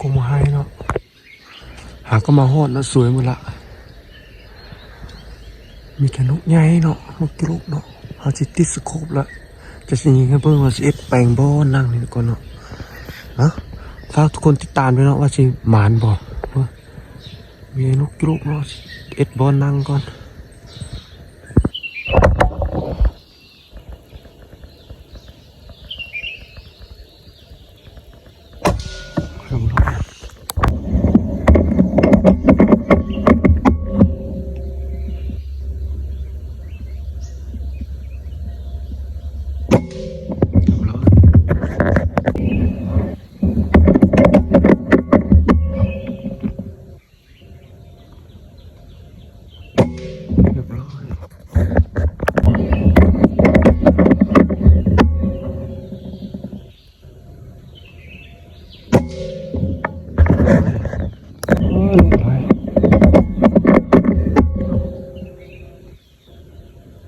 ก็มาให้เนาะหาก็มาฮอดแล้วสวยหมดละมีแค่นกใหญ่เนาะนกกระลุกเนาะเขาจะติดสโคปละจะสิยิงให้เพิ่งว่าสิเอ็ดแปลงบ่อนั่งนี่ก่อนเนาะนะฝากทุกคนติดตามด้วยเนาะว่าสิหมานบ่มีนกกระลุกเนาะเอ็ดบ่อนั่งก่อน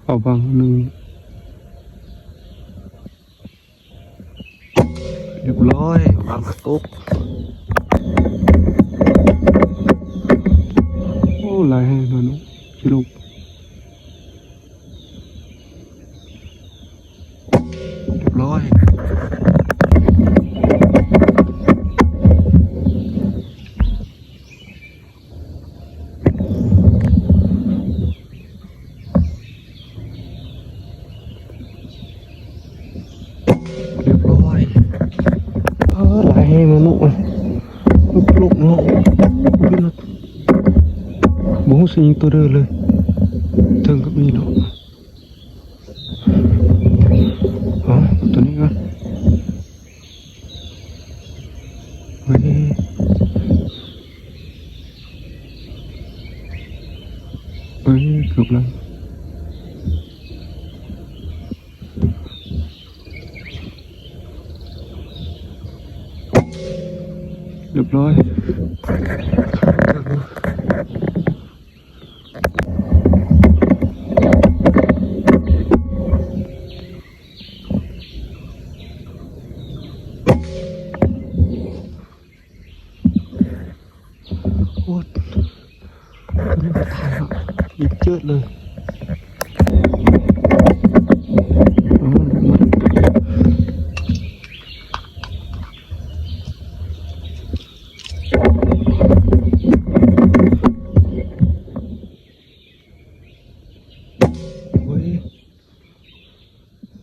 เอาบางหนึ่งเรียบร้อยบางกระตุกโอ้ลายให้หน่อยนุ๊กชิลุกเรียบร้อยหลายแห้งนุ๊กลูกเนาะบุ้งสิงตัวเดินเลยถึงก็มีเนาะอ๋อตัวนี้กันเฮ้ยเกือบแล้วเรียบร้อยโอ้ตัวนี้มาถ่ายอ่ะยิบเจิดเลย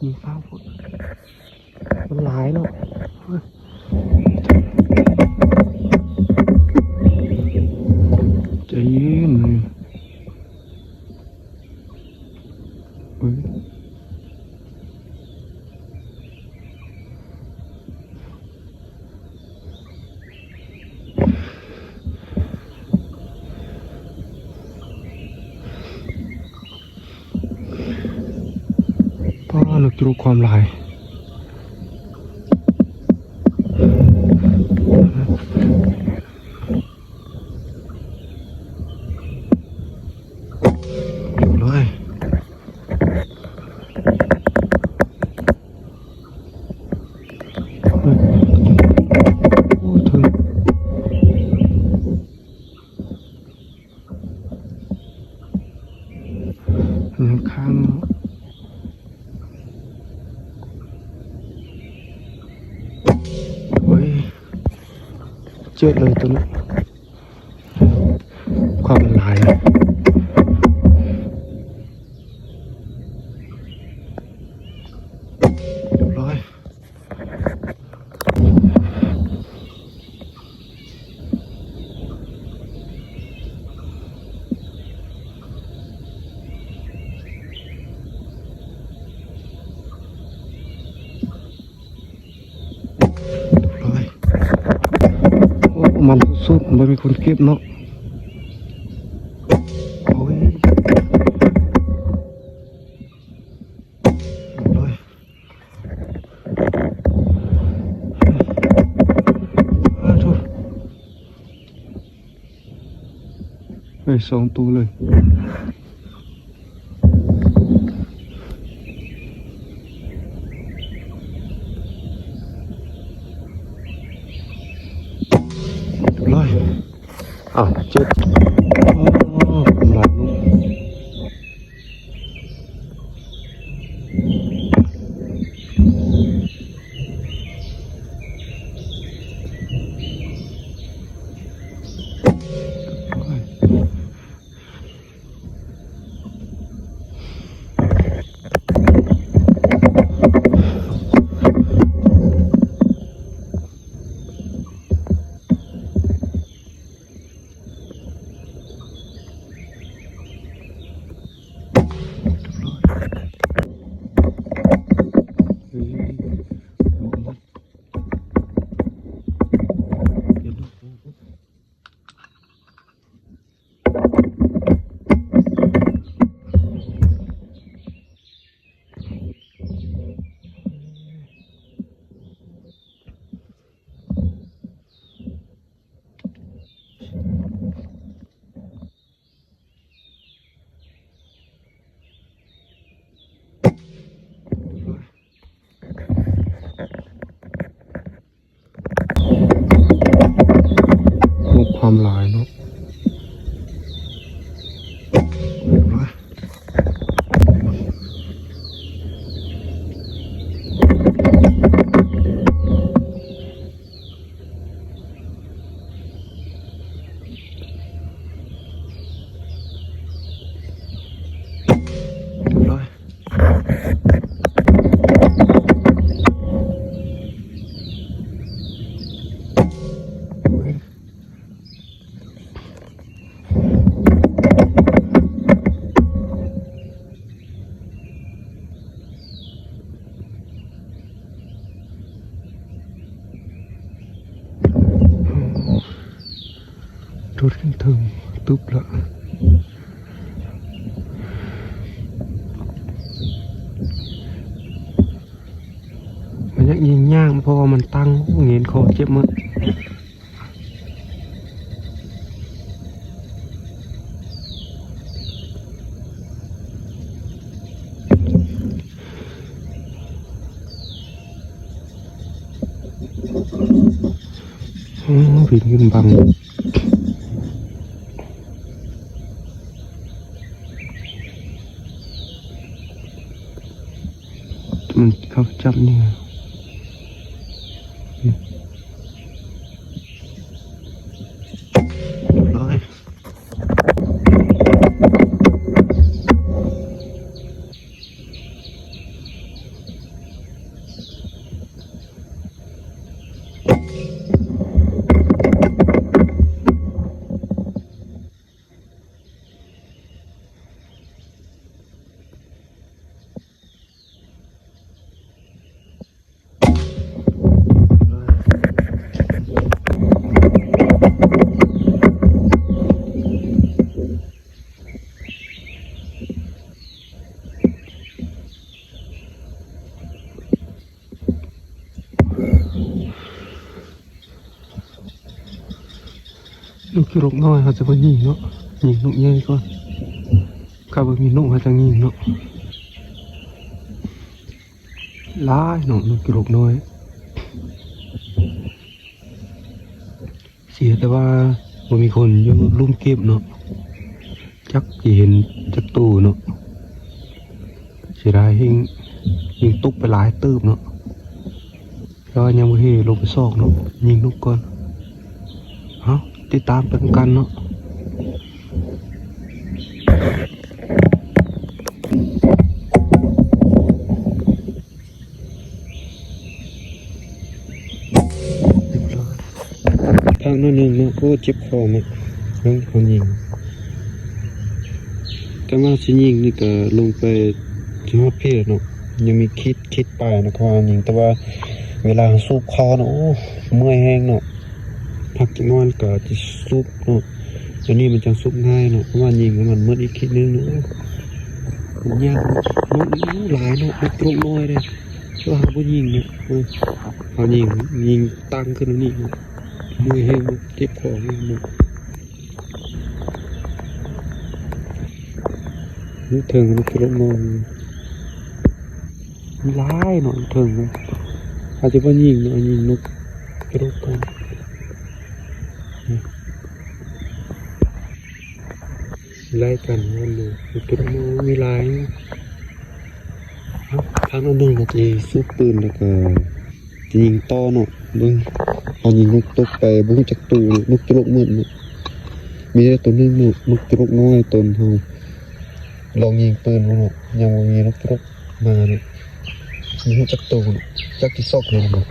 มีฟ้าฝนมันหลายเนาะใจเย็นเลยป้าหลุดรู้ความลายเลยโอ้ถึงข้างเจ็ดเลยตัวนี้ความลายเรียบร้อยมันสุดมันมีคนเก็บเนาะโอ้ยเลยทุกเฮ้ยสองตัวเลย ร้อยอ้าวเจ็บหลายลูกความหลายเนาะรถขึ้นถึงตุ๊บละมันยังยิงย่างเพราะว่ามันตั้งเงินคอเจ็บมั้งวิ่งขึ้นบังมันเขาจับเนี่ยร้อยลูกกระรอกน้อยเขาจะไปยิงเนาะยิงนกใหญ่ก่อนข้าบ่มีนกเขาจะยิงเนาะหลายเนาะลูกกระรอกน้อยเสียแต่ว่าบ่มีคนอยู่ลุ่มเก็บเนาะจักสิเห็นจักตู้เนาะเสียดายยิงตุกไปหลายตืบเนาะแล้วยังบ่เฮลงไปซอกเนาะยิงนกก่อนฮะติดตามเป็นกันเนาะทางนั่นเองเนาะก็เจ็บคอมั้งน้องคนยิงแต่ว่าสิยิงนี่ก็ลงไปที่หัวเพศเนาะยังมีคิดไปนะความยิงแต่ว่าเวลาสูบคอเนาะเมื่อยแห้งเนาะพักจะนอนก็จะซุบเนาะอันนี้มันจะซุบง่ายเนาะเพราะว่ายิงมันมืดอีกคิดนึงเนาะมันยากนกหลายเนาะนกตรงน้อยเลยก็หาผู้ยิงเนี่ยเขายิงตั้งขึ้นนี่มือแห้งเจ็บคอเนาะนี่ถึงนกกระนอนหลายเนาะถึงอาจจะว่ายิงเนาะยิงนกกระโดดกัน ไล่กันวันเลยตัวน้อยมีลายทางนั้นหนึ่งก็จะสู้ปืนแล้วก็จะยิงต่อเนาะบึ้งเอายิงนกตกไปบึ้งจากตูนกตลกมืดมีแต่ตัวนึงนกตลกน้อยตนเขาลองยิงปืนมาเนาะยังมีนกตลกมาเนี่ยยิงจากตูนจากที่ซอกเลยเนาะ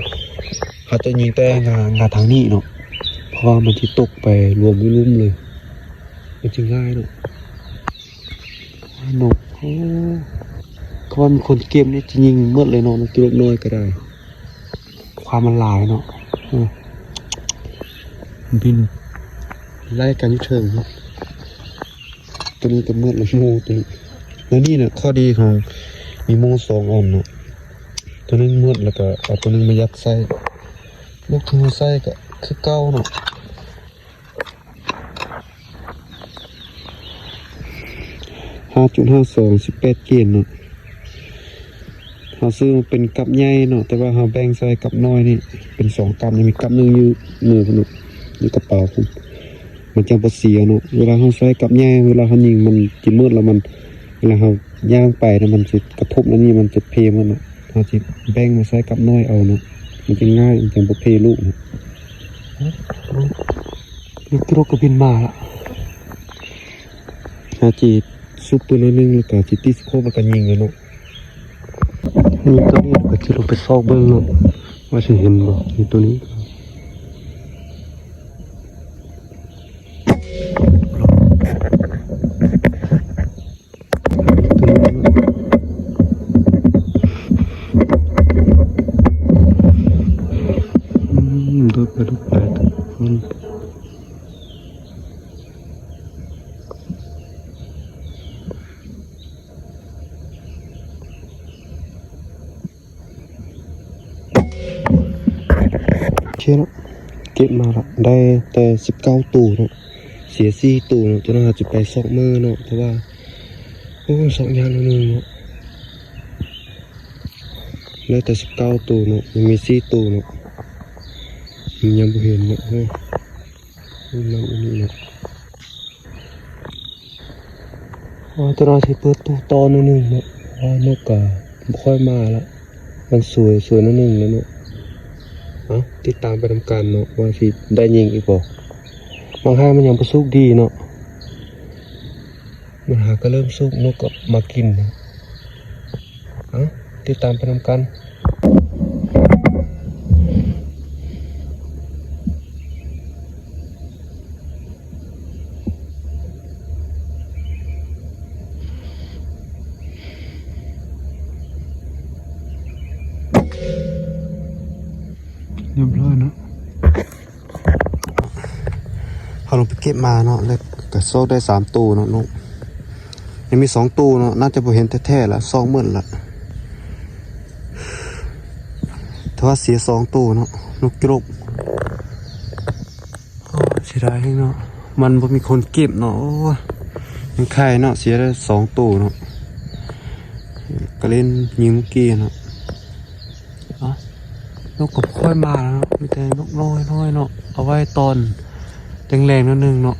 เขาจะยิงแต่งาทางนี้เนาะเพราะว่ามันที่ตกไปรวมไม่ลุ่มเลยมันจึงง่ายเนาะนกเขาว่ามีคนเกมนี่จะยิงเมื่อเลยเนาะนกตลกน้อยก็ได้ความมันหลายเนาะบินไล่กันยุ่เชิงเนาะตัวนี้ก็เมื่อเลยโม่ตัวนี้แล้วนี่เนี่ยข้อดีของมีโม่สองอันเนาะตัวนึงเมื่อแล้วก็เอาตัวนึงมายัดไส้ลูกทูไส้ก็คือเก้าเนาะ5.52 18 เกนเนาะเขาซื้อเป็นกับใหญ่เนาะแต่ว่าเขาแบ่งใส่กับน้อยนี่เป็น2 กับมีกับนึงอยู่มือคุณอยู่กระเป๋าคุณมันจะบ่เสียเนาะเวลาเขาใส่กับใหญ่เวลาเขายิงมันจิมืดแล้วมันเวลาเขาย่างไปนะมันจะกระทบนั่นนี่มันจะเพมันเนาะเขาจะแบ่งมาใส่กับน้อยเอาเนาะมันจะง่ายมันจะบ่เพลูกเนาะลูกตรกก็บินมาละเขาจีซุปปืนนึงแล้วก็จิติสโคปแล้วก็ยิงเลยเนาะนี่ตัวนี้ก็จะลงไปซอกเบิ้งเนาะว่าจะเห็นบ่นี่ตัวนี้ดูไปดูไปเนาะเก็บมาละได้แต่19 ตูเนาะเสีย4 ตูเนาะจะน่าจะไป2 มือเนาะเพราะว่าโอ้2 อย่างนึงเนาะได้แต่19 ตูเนาะยังมี4 ตูเนาะยังไม่เห็นเนาะนั่นอันนี้เนาะจะน่าจะเปิดตู้ตอนนึงเนาะว่านกกาไม่ค่อยมาละมันสวยนิดนึงแล้วเนาะติดตามไปทำการเนาะว่าสิได้ยิงอีกบ่บางครั้งมันยังประสุกดีเนาะมันหาก็เริ่มสุกนกก็มากินนะติดตามไปทำการเรียบร้อยเนาะเขาลงไปเก็บมาเนาะแล้วก็โซ่ได้3 ตูเนาะนกยังมี2 ตูเนาะน่าจะพอเห็นแท้ๆละ2 มื้อละถ้าว่าเสีย2 ตูเนาะนกกระรกเสียดายเนาะมันบ่มีคนเก็บเนาะยังไข่เนาะเสียได้2 ตูเนาะก็เล่นยิงเมื่อกี้เนาะนกก็ค่อยมาแล้วมีแต่นกน้อยเนาะเอาไว้ตอนแรงๆนิดนึงเนาะ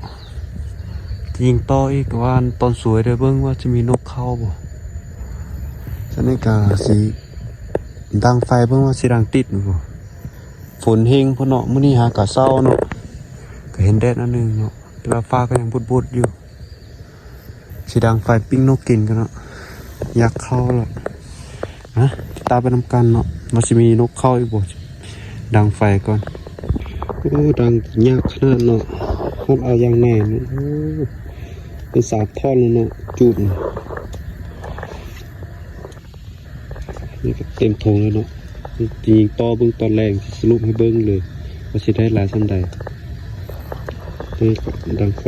ยิงต่ออีกว่าตอนสวยได้เบิ่งว่าจะมีนกเข้าบ่ฉะนั้นก็สิดังไฟเบิ่งว่าสิดังติดบ่ฝนเฮงพุ่นเนาะมื้อนี้หากะเช้าเนาะก็เห็นแดดนิดนึงเนาะแต่ว่าฟ้าก็ยังบุดๆอยู่สิดังไฟปิ้งนกกินกันเนาะอยากเข้าละตามไปนำกันเนาะมันจะมีนกเข้าอีกบ่ดังไฟก่อนโอ้ดังยากขนาดเนาะคนเอาอย่างแน่เนาะเป็น3 ท่อนเลยเนาะจุดนี่ก็เต็มทงเลยเนาะจริงต่อเบิ้งตอนแรงสรุปให้เบิ้งเลยว่าสิได้หลายสันใดนี่ก็ดังไฟ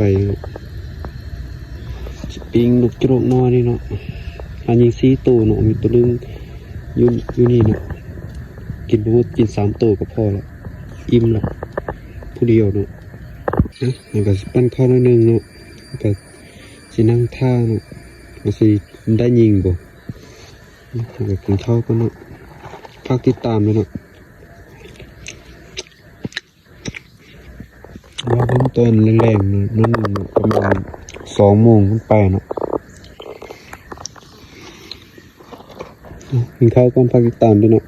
ปิงนกกระโดดน้อยนี่เนาะอันยิง4 ตัวเนาะมีตัวนึงอยู่นี่เนาะกินไปหมดกิน3 ตัวก็พอละอิ่มละผู้เดียวเนาะมันก็ปั้นข้าวนิดนึงเนาะก็สินั่งท่าเนาะก็สิได้ยิงบ่มันก็กินข้าวก็เนาะฝากติดตามเลยเนาะว้า เริ่มต้นแรงๆนี่นั่นประมาณ2 โมงขึ้นไปเนาะกินข้าวก่อนฝากติดตามด้วยเนาะ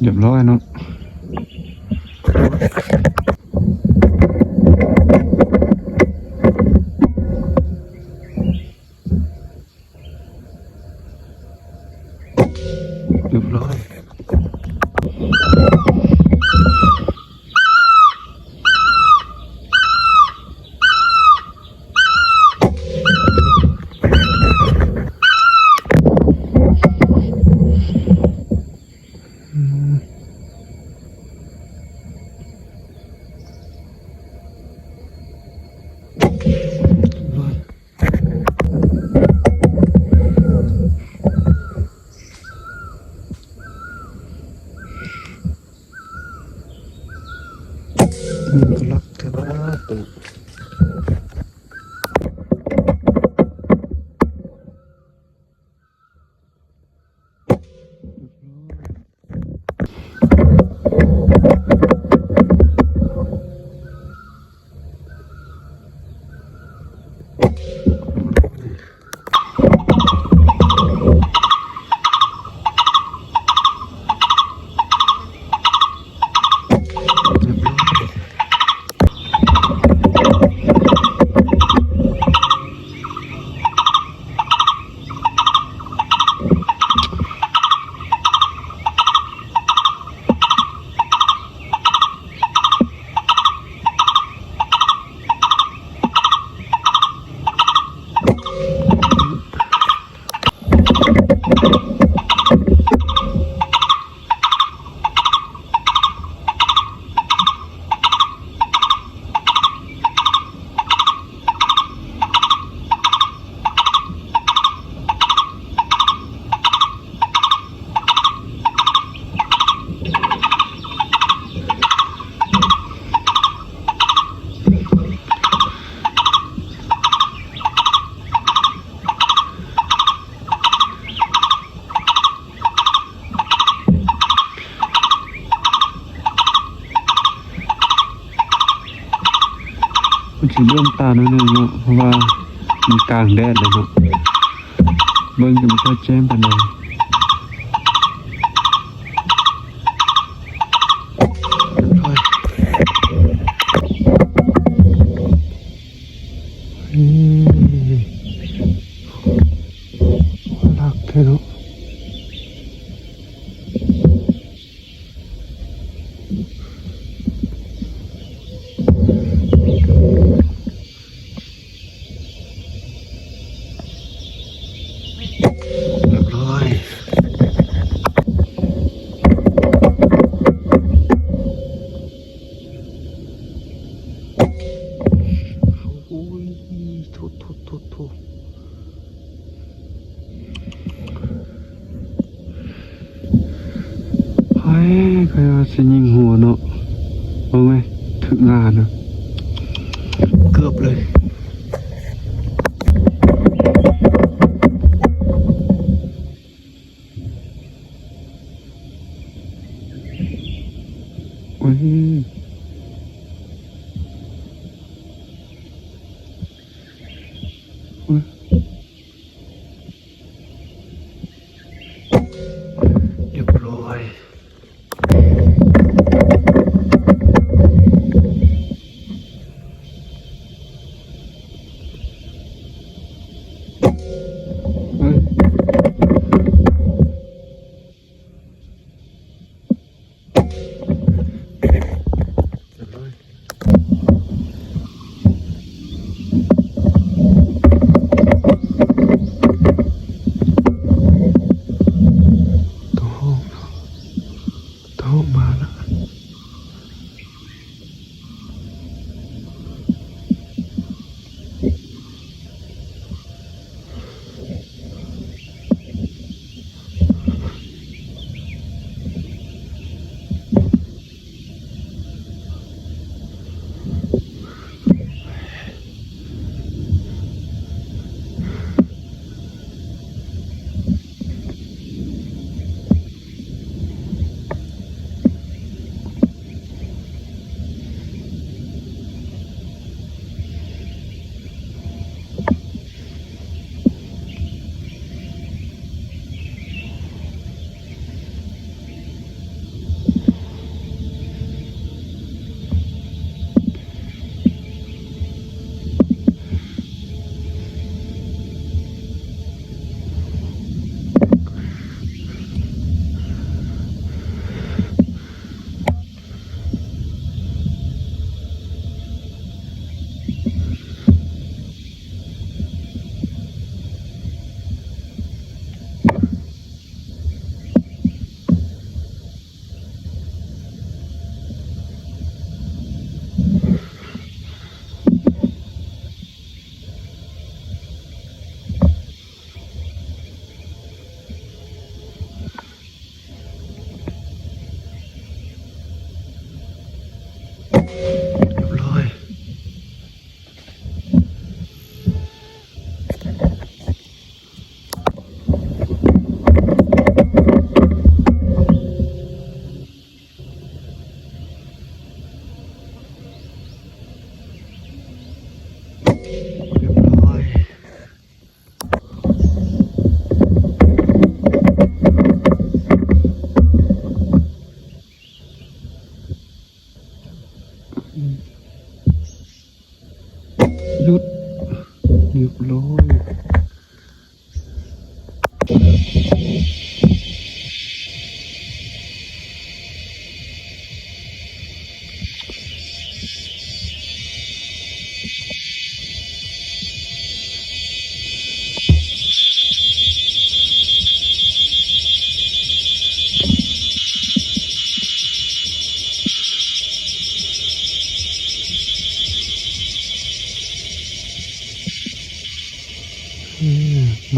เรียบร้อยเนาะเรียบร้อยก็รักเธอว่าตุมันจะเริ่มตาหน่อยนึงเนาะเพราะว่ามันกลางแดดเลยเนาะเบิ่งจะไม่ค่อยแจ้งปานใดรักเธอเนาะเรียบร้อยโอ้ยโทษเฮ้ยใครว่าสิยิงหัวเนาะเอาไหมถึงงานนะเกือบเลยโอ้ยเรียบร้อย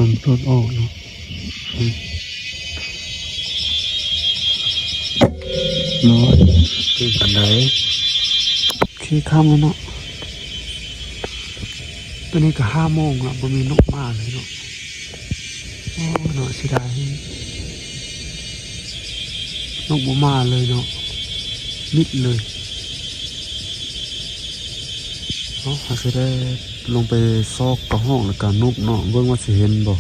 มันต้นออกเนาะน้อยตื่นกันไหนขี้ข้ามแล้วเนาะตอนนี้ก็5 โมงละบ่มีนกมาเลยเนาะโอ้เนาะเสียดายนกบ่มาเลยเนาะมิดเลยเนาะเขาจะได้ลงไปซอกกระห้องแล้วก็นกเนาะเบิ่งว่าสิเห็นบ่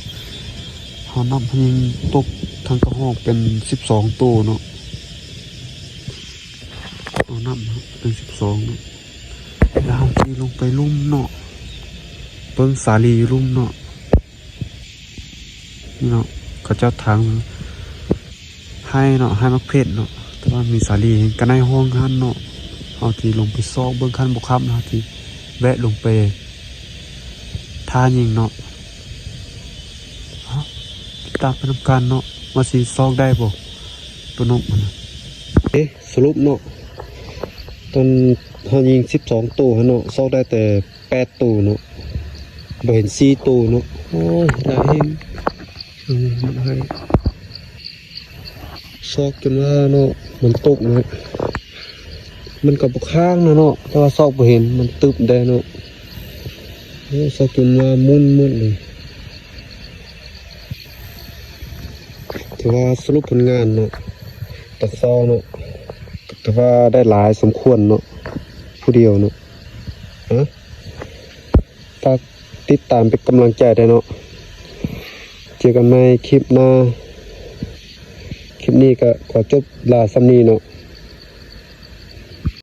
เขานับยิงตกทางกระห้องเป็น12 ตัวเนาะเอานับเป็น12เนาะแล้วที่ลงไปลุ่มเนาะเบิ่งสาลีลุ่มเนาะนี่เนาะเขาเจ้าทางให้เนาะให้มักเพชรเนาะแต่ว่ามีสาลีกันในห้องคันเนาะเอาที่ลงไปซอกเบิ่งคันบ่ครับนะที่แวะลงไปท่ายิงเนาะตามไปทำการเนาะมาสีซอกได้บ่ตัวนกมันสรุปเนาะตอนเขายิง12 ตัวเนาะซอกได้แต่8 ตัวเนาะบ่เห็น4 ตัวเนาะโอ้ยได้เห็นมันให้ซอกจนว่าเนาะมันตกเนาะมันกับข้างเนาะแต่ว่าซอกบ่เห็นมันตึบได้เนาะซอกจนว่ามุนเลยถือว่าสรุปผลงานเนาะตัดซอเนาะถือว่าได้หลายสมควรเนาะผู้เดียวเนาะฝากติดตามเป็นกำลังใจได้เนาะเจอกันในคลิปหน้าคลิปนี้ก็ขอจบลาซ้ำนี้เนาะ